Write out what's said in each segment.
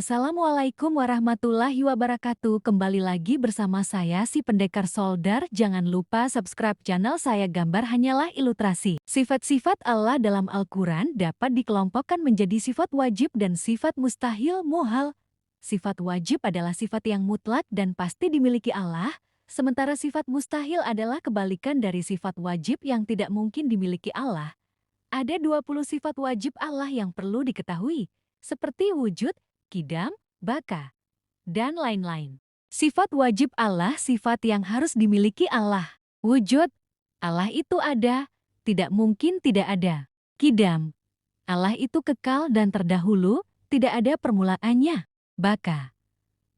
Assalamualaikum warahmatullahi wabarakatuh. Kembali lagi bersama saya si Pendekar Solder. Jangan lupa subscribe channel saya. Gambar hanyalah ilustrasi. Sifat-sifat Allah dalam Al-Quran dapat dikelompokkan menjadi sifat wajib dan sifat mustahil muhal. Sifat wajib adalah sifat yang mutlak dan pasti dimiliki Allah, sementara sifat mustahil adalah kebalikan dari sifat wajib yang tidak mungkin dimiliki Allah. Ada 20 sifat wajib Allah yang perlu diketahui, seperti wujud, Qidam, Baka, dan lain-lain. Sifat wajib Allah sifat yang harus dimiliki Allah. Wujud, Allah itu ada, tidak mungkin tidak ada. Qidam, Allah itu kekal dan terdahulu, tidak ada permulaannya. Baka,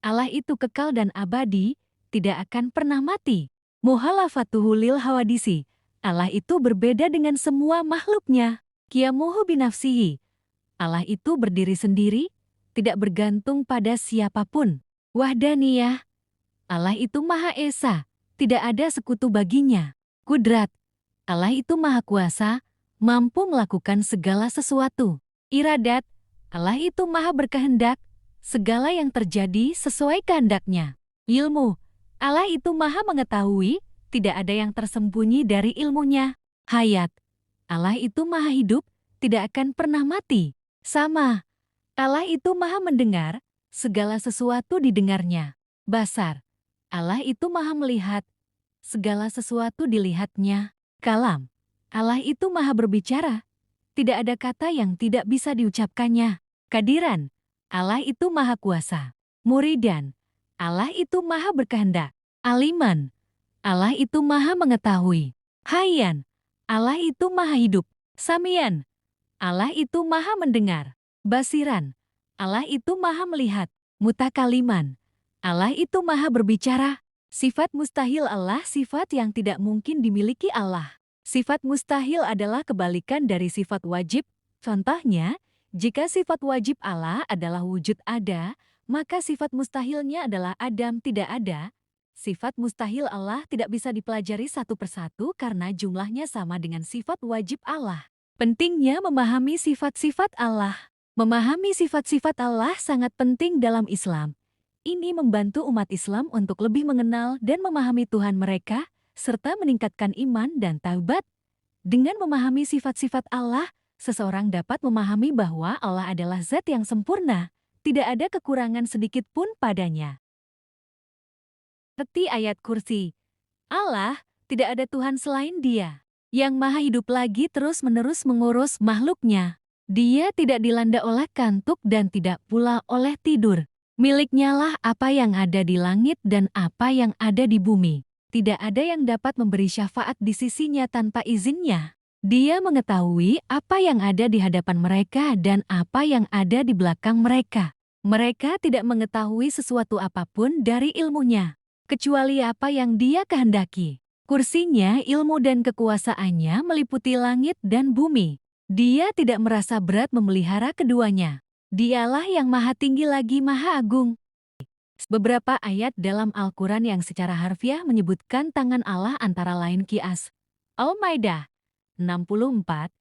Allah itu kekal dan abadi, tidak akan pernah mati. Muhalafatuhu lil hawadisi, Allah itu berbeda dengan semua makhluknya. Qiyamuhu binafsihi, Allah itu berdiri sendiri, tidak bergantung pada siapapun. Wahdaniyah, Allah itu Maha Esa, tidak ada sekutu baginya. Kudrat, Allah itu Maha Kuasa, mampu melakukan segala sesuatu. Iradat, Allah itu Maha berkehendak, segala yang terjadi sesuai kehendaknya. Ilmu, Allah itu Maha mengetahui, tidak ada yang tersembunyi dari ilmunya. Hayat, Allah itu Maha hidup, tidak akan pernah mati. Sama, Allah itu Maha mendengar, segala sesuatu didengarnya. Basar, Allah itu Maha melihat, segala sesuatu dilihatnya. Kalam, Allah itu Maha berbicara, tidak ada kata yang tidak bisa diucapkannya. Kadiran, Allah itu Maha kuasa. Muridan, Allah itu Maha berkehendak. Aliman, Allah itu Maha mengetahui. Hayyan, Allah itu Maha hidup. Samian, Allah itu Maha mendengar. Basiran, Allah itu Maha melihat. Mutakaliman, Allah itu Maha berbicara. Sifat mustahil Allah sifat yang tidak mungkin dimiliki Allah. Sifat mustahil adalah kebalikan dari sifat wajib. Contohnya, jika sifat wajib Allah adalah wujud ada, maka sifat mustahilnya adalah adam tidak ada. Sifat mustahil Allah tidak bisa dipelajari satu persatu karena jumlahnya sama dengan sifat wajib Allah. Pentingnya memahami sifat-sifat Allah. Memahami sifat-sifat Allah sangat penting dalam Islam. Ini membantu umat Islam untuk lebih mengenal dan memahami Tuhan mereka, serta meningkatkan iman dan taubat. Dengan memahami sifat-sifat Allah, seseorang dapat memahami bahwa Allah adalah zat yang sempurna, tidak ada kekurangan sedikit pun padanya. Seperti ayat kursi, Allah, tidak ada Tuhan selain Dia, yang maha hidup lagi terus-menerus mengurus makhluknya. Dia tidak dilanda oleh kantuk dan tidak pula oleh tidur. Miliknya lah apa yang ada di langit dan apa yang ada di bumi. Tidak ada yang dapat memberi syafaat di sisinya tanpa izinnya. Dia mengetahui apa yang ada di hadapan mereka dan apa yang ada di belakang mereka. Mereka tidak mengetahui sesuatu apapun dari ilmunya, kecuali apa yang Dia kehendaki. Kursinya, ilmu dan kekuasaannya meliputi langit dan bumi. Dia tidak merasa berat memelihara keduanya. Dialah yang maha tinggi lagi maha agung. Beberapa ayat dalam Al-Quran yang secara harfiah menyebutkan tangan Allah antara lain Qiyas Al-Maidah 64,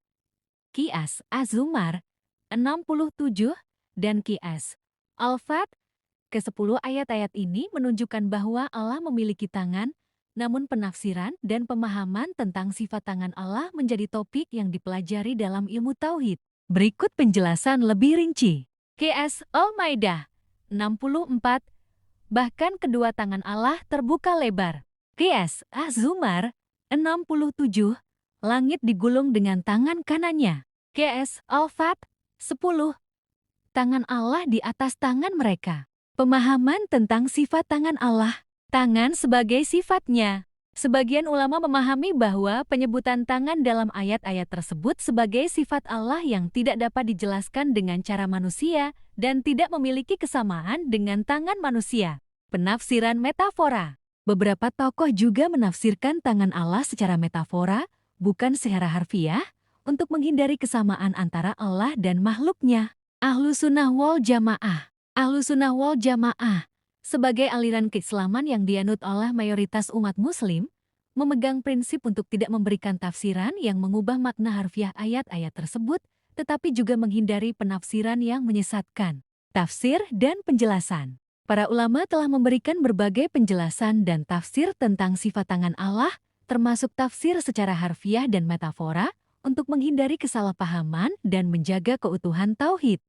Qiyas Az-Zumar 67, dan Qiyas Al-Fat. Ke-10 ayat-ayat ini menunjukkan bahwa Allah memiliki tangan, namun penafsiran dan pemahaman tentang sifat tangan Allah menjadi topik yang dipelajari dalam ilmu tauhid. Berikut penjelasan lebih rinci. Qiyas Al-Maidah 64, bahkan kedua tangan Allah terbuka lebar. Qiyas Az-Zumar 67, langit digulung dengan tangan kanannya. Qiyas Al-Fat 10, tangan Allah di atas tangan mereka. Pemahaman tentang sifat tangan Allah. Tangan sebagai sifatnya. Sebagian ulama memahami bahwa penyebutan tangan dalam ayat-ayat tersebut sebagai sifat Allah yang tidak dapat dijelaskan dengan cara manusia dan tidak memiliki kesamaan dengan tangan manusia. Penafsiran metafora. Beberapa tokoh juga menafsirkan tangan Allah secara metafora, bukan secara harfiah, untuk menghindari kesamaan antara Allah dan makhluknya. Ahlussunnah wal Jamaah. Ahlussunnah wal Jamaah sebagai aliran keislaman yang dianut oleh mayoritas umat muslim, memegang prinsip untuk tidak memberikan tafsiran yang mengubah makna harfiah ayat-ayat tersebut, tetapi juga menghindari penafsiran yang menyesatkan. Tafsir dan penjelasan. Para ulama telah memberikan berbagai penjelasan dan tafsir tentang sifat tangan Allah, termasuk tafsir secara harfiah dan metafora, untuk menghindari kesalahpahaman dan menjaga keutuhan tauhid.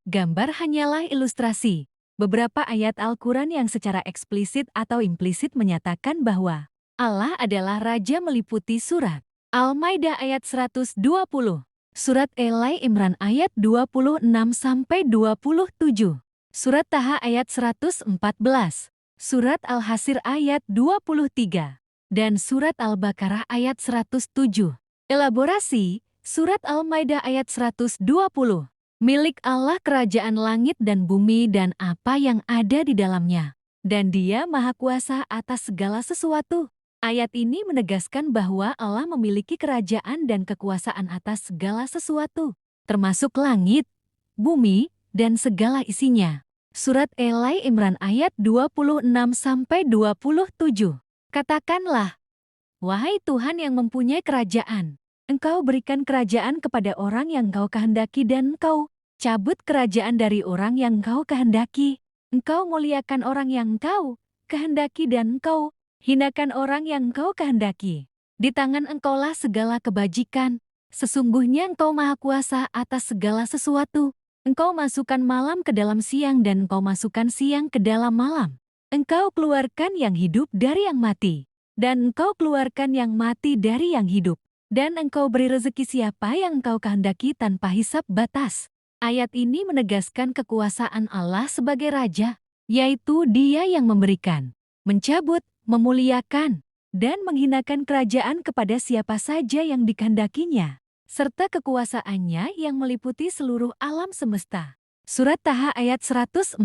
Gambar hanyalah ilustrasi. Beberapa ayat Al-Quran yang secara eksplisit atau implisit menyatakan bahwa Allah adalah Raja meliputi surat Al-Maidah ayat 120, surat Ali Imran ayat 26-27, surat Taha ayat 114, surat Al-Hasr ayat 23, dan surat Al-Baqarah ayat 107. Elaborasi, surat Al-Maidah ayat 120. Milik Allah kerajaan langit dan bumi dan apa yang ada di dalamnya. Dan Dia Maha Kuasa atas segala sesuatu. Ayat ini menegaskan bahwa Allah memiliki kerajaan dan kekuasaan atas segala sesuatu, termasuk langit, bumi, dan segala isinya. Surat Ali Imran ayat 26-27. Katakanlah, wahai Tuhan yang mempunyai kerajaan, Engkau berikan kerajaan kepada orang yang Engkau kehendaki dan Engkau cabut kerajaan dari orang yang Engkau kehendaki. Engkau muliakan orang yang Engkau kehendaki dan Engkau hinakan orang yang Engkau kehendaki. Di tangan Engkaulah segala kebajikan. Sesungguhnya Engkau Maha Kuasa atas segala sesuatu. Engkau masukkan malam ke dalam siang dan Engkau masukkan siang ke dalam malam. Engkau keluarkan yang hidup dari yang mati, dan Engkau keluarkan yang mati dari yang hidup. Dan Engkau beri rezeki siapa yang Engkau kehendaki tanpa hisab batas. Ayat ini menegaskan kekuasaan Allah sebagai Raja, yaitu Dia yang memberikan, mencabut, memuliakan, dan menghinakan kerajaan kepada siapa saja yang dikehendakinya, serta kekuasaannya yang meliputi seluruh alam semesta. Surat Taha ayat 114.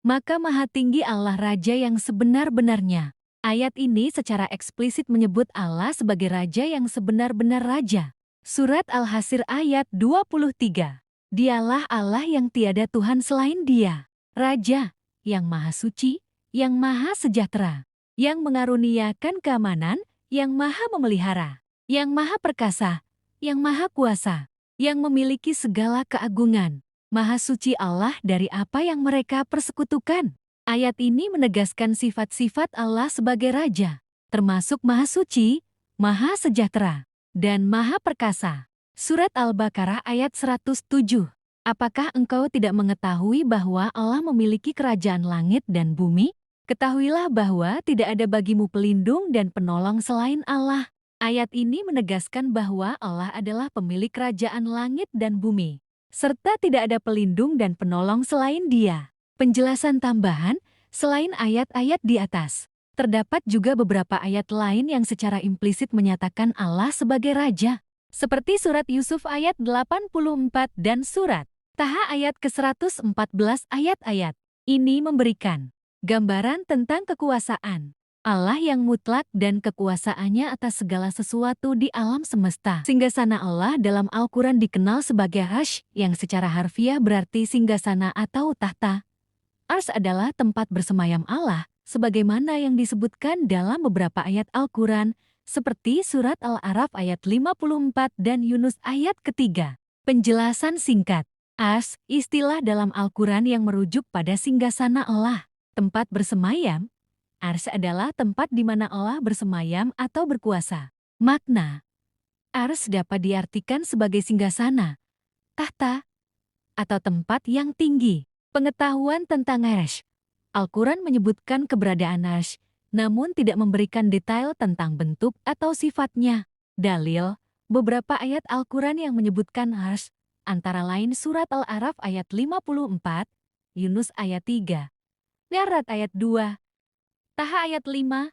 Maka Maha Tinggi Allah Raja yang sebenar-benarnya. Ayat ini secara eksplisit menyebut Allah sebagai Raja yang sebenar-benar Raja. Surat Al-Hasr ayat 23. Dialah Allah yang tiada Tuhan selain Dia. Raja, yang Maha Suci, yang Maha Sejahtera, yang mengaruniakan keamanan, yang Maha Memelihara, yang Maha Perkasa, yang Maha Kuasa, yang memiliki segala keagungan. Maha Suci Allah dari apa yang mereka persekutukan. Ayat ini menegaskan sifat-sifat Allah sebagai Raja, termasuk Maha Suci, Maha Sejahtera, dan Maha Perkasa. Surat Al-Baqarah ayat 107. Apakah engkau tidak mengetahui bahwa Allah memiliki kerajaan langit dan bumi? Ketahuilah bahwa tidak ada bagimu pelindung dan penolong selain Allah. Ayat ini menegaskan bahwa Allah adalah pemilik kerajaan langit dan bumi, serta tidak ada pelindung dan penolong selain Dia. Penjelasan tambahan, selain ayat-ayat di atas, terdapat juga beberapa ayat lain yang secara implisit menyatakan Allah sebagai Raja, seperti surat Yusuf ayat 84 dan surat Taha ayat ke-114. Ayat-ayat ini memberikan gambaran tentang kekuasaan Allah yang mutlak dan kekuasaannya atas segala sesuatu di alam semesta. Singgasana Allah dalam Al-Quran dikenal sebagai Arsy, yang secara harfiah berarti singgasana atau tahta. Arsy adalah tempat bersemayam Allah, sebagaimana yang disebutkan dalam beberapa ayat Al-Quran, seperti surat Al-A'raf ayat 54 dan Yunus ayat ketiga. Penjelasan singkat. Arsy, istilah dalam Al-Quran yang merujuk pada singgasana Allah, tempat bersemayam. Arsy adalah tempat di mana Allah bersemayam atau berkuasa. Makna Arsy dapat diartikan sebagai singgasana, tahta, atau tempat yang tinggi. Pengetahuan tentang Arsy. Al-Quran menyebutkan keberadaan Arsy, namun tidak memberikan detail tentang bentuk atau sifatnya. Dalil, beberapa ayat Al-Quran yang menyebutkan Arsy, antara lain surat Al-A'raf ayat 54, Yunus ayat 3, Narat ayat 2, Taha ayat 5,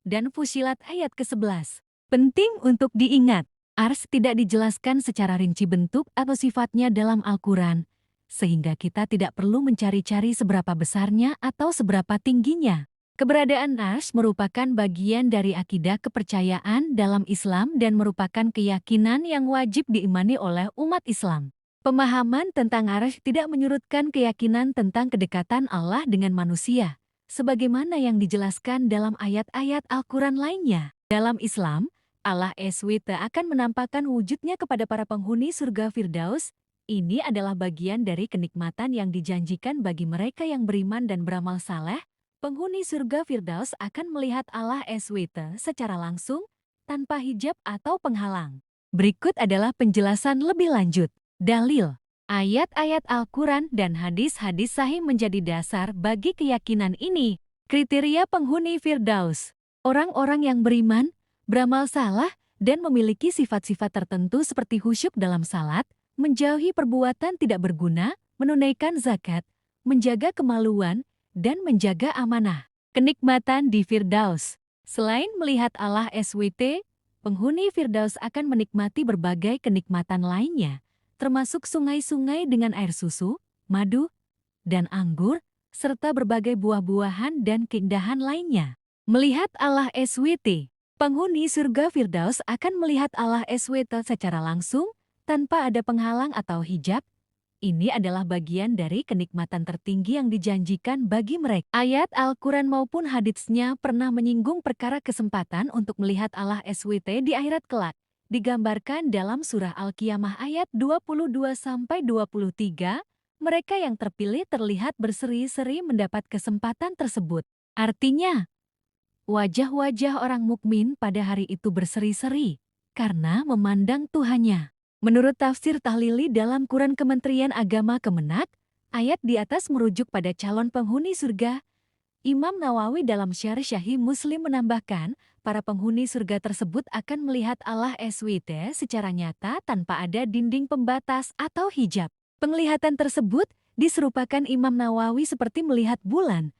dan Fussilat ayat ke-11. Penting untuk diingat, Arsy tidak dijelaskan secara rinci bentuk atau sifatnya dalam Al-Quran, sehingga kita tidak perlu mencari-cari seberapa besarnya atau seberapa tingginya. Keberadaan Arsy merupakan bagian dari akidah kepercayaan dalam Islam dan merupakan keyakinan yang wajib diimani oleh umat Islam. Pemahaman tentang Arsy tidak menyurutkan keyakinan tentang kedekatan Allah dengan manusia, sebagaimana yang dijelaskan dalam ayat-ayat Al-Quran lainnya. Dalam Islam, Allah SWT akan menampakkan wujudnya kepada para penghuni surga Firdaus, Ini adalah bagian dari kenikmatan yang dijanjikan bagi mereka yang beriman dan beramal saleh. Penghuni surga Firdaus akan melihat Allah SWT secara langsung, tanpa hijab atau penghalang. Berikut adalah penjelasan lebih lanjut. Dalil. Ayat-ayat Al-Quran dan hadis-hadis sahih menjadi dasar bagi keyakinan ini. Kriteria penghuni Firdaus. Orang-orang yang beriman, beramal saleh, dan memiliki sifat-sifat tertentu seperti khusyuk dalam salat, menjauhi perbuatan tidak berguna, menunaikan zakat, menjaga kemaluan, dan menjaga amanah. Kenikmatan di Firdaus. Selain melihat Allah SWT, penghuni Firdaus akan menikmati berbagai kenikmatan lainnya, termasuk sungai-sungai dengan air susu, madu, dan anggur, serta berbagai buah-buahan dan keindahan lainnya. Melihat Allah SWT. Penghuni surga Firdaus akan melihat Allah SWT secara langsung, tanpa ada penghalang atau hijab. Ini adalah bagian dari kenikmatan tertinggi yang dijanjikan bagi mereka. Ayat Al-Quran maupun haditsnya pernah menyinggung perkara kesempatan untuk melihat Allah SWT di akhirat kelak. Digambarkan dalam surah Al-Qiyamah ayat 22-23, mereka yang terpilih terlihat berseri-seri mendapat kesempatan tersebut. Artinya, wajah-wajah orang mukmin pada hari itu berseri-seri karena memandang Tuhannya. Menurut tafsir Tahlili dalam Quran Kementerian Agama Kemenak, ayat di atas merujuk pada calon penghuni surga. Imam Nawawi dalam Syarh Sahih Muslim menambahkan, para penghuni surga tersebut akan melihat Allah SWT secara nyata tanpa ada dinding pembatas atau hijab. Penglihatan tersebut diserupakan Imam Nawawi seperti melihat bulan.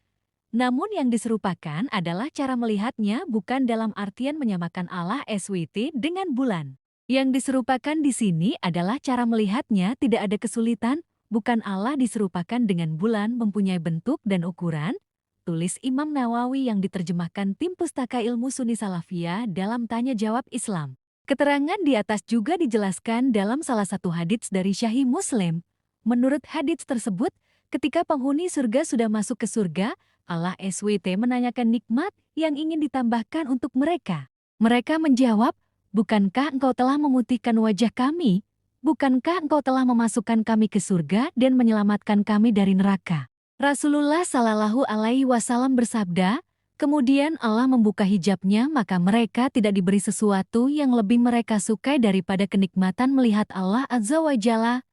Namun yang diserupakan adalah cara melihatnya bukan dalam artian menyamakan Allah SWT dengan bulan. Yang diserupakan di sini adalah cara melihatnya tidak ada kesulitan, bukan Allah diserupakan dengan bulan mempunyai bentuk dan ukuran, tulis Imam Nawawi yang diterjemahkan tim Pustaka Ilmu Sunni Salafiyah dalam Tanya Jawab Islam. Keterangan di atas juga dijelaskan dalam salah satu hadits dari Sahih Muslim. Menurut hadits tersebut, ketika penghuni surga sudah masuk ke surga, Allah SWT menanyakan nikmat yang ingin ditambahkan untuk mereka. Mereka menjawab, "Bukankah engkau telah memutihkan wajah kami? Bukankah engkau telah memasukkan kami ke surga dan menyelamatkan kami dari neraka?" Rasulullah Shallallahu Alaihi Wasallam bersabda, kemudian Allah membuka hijabnya maka mereka tidak diberi sesuatu yang lebih mereka sukai daripada kenikmatan melihat Allah Azza wa Jalla.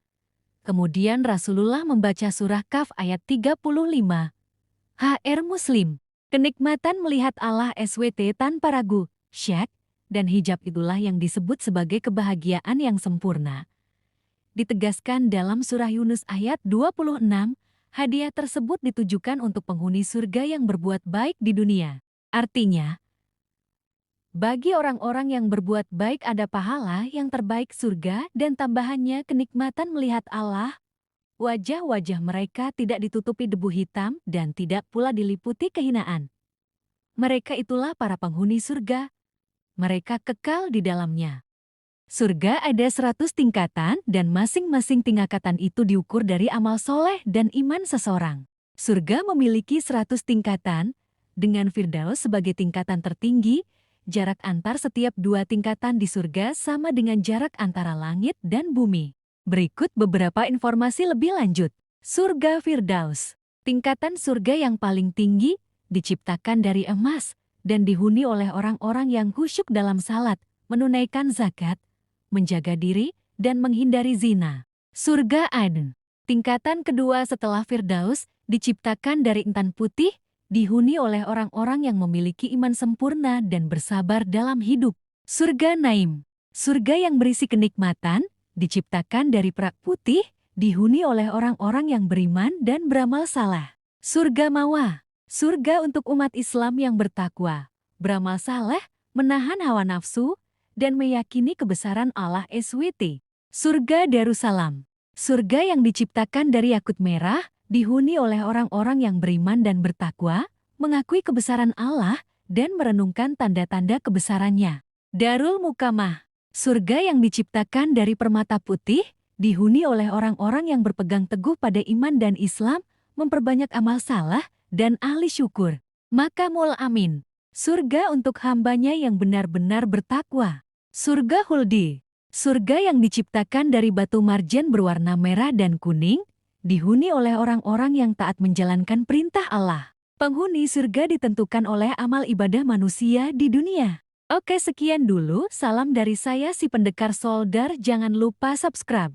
Kemudian Rasulullah membaca surah Kaf ayat 35. HR Muslim. Kenikmatan melihat Allah SWT tanpa ragu, syak, dan hijab itulah yang disebut sebagai kebahagiaan yang sempurna. Ditegaskan dalam surah Yunus ayat 26, hadiah tersebut ditujukan untuk penghuni surga yang berbuat baik di dunia. Artinya, bagi orang-orang yang berbuat baik ada pahala yang terbaik surga dan tambahannya kenikmatan melihat Allah. Wajah-wajah mereka tidak ditutupi debu hitam dan tidak pula diliputi kehinaan. Mereka itulah para penghuni surga. Mereka kekal di dalamnya. Surga ada 100 tingkatan dan masing-masing tingkatan itu diukur dari amal soleh dan iman seseorang. Surga memiliki 100 tingkatan, dengan Firdaus sebagai tingkatan tertinggi, jarak antar setiap dua tingkatan di surga sama dengan jarak antara langit dan bumi. Berikut beberapa informasi lebih lanjut. Surga Firdaus. Tingkatan surga yang paling tinggi, diciptakan dari emas, dan dihuni oleh orang-orang yang khusyuk dalam salat, menunaikan zakat, menjaga diri, dan menghindari zina. Surga Aden. Tingkatan kedua setelah Firdaus, diciptakan dari intan putih, dihuni oleh orang-orang yang memiliki iman sempurna dan bersabar dalam hidup. Surga Naim. Surga yang berisi kenikmatan, diciptakan dari perak putih, dihuni oleh orang-orang yang beriman dan beramal saleh. Surga Mawa. Surga untuk umat Islam yang bertakwa, beramal saleh, menahan hawa nafsu, dan meyakini kebesaran Allah SWT. Surga Darussalam. Surga yang diciptakan dari yakut merah, dihuni oleh orang-orang yang beriman dan bertakwa, mengakui kebesaran Allah, dan merenungkan tanda-tanda kebesarannya. Darul Mukamah. Surga yang diciptakan dari permata putih, dihuni oleh orang-orang yang berpegang teguh pada iman dan Islam, memperbanyak amal saleh, dan ahli syukur. Makamul Amin. Surga untuk hambanya yang benar-benar bertakwa. Surga Huldi. Surga yang diciptakan dari batu marjan berwarna merah dan kuning, dihuni oleh orang-orang yang taat menjalankan perintah Allah. Penghuni surga ditentukan oleh amal ibadah manusia di dunia. Oke, sekian dulu, salam dari saya si pendekar Soldar, jangan lupa subscribe.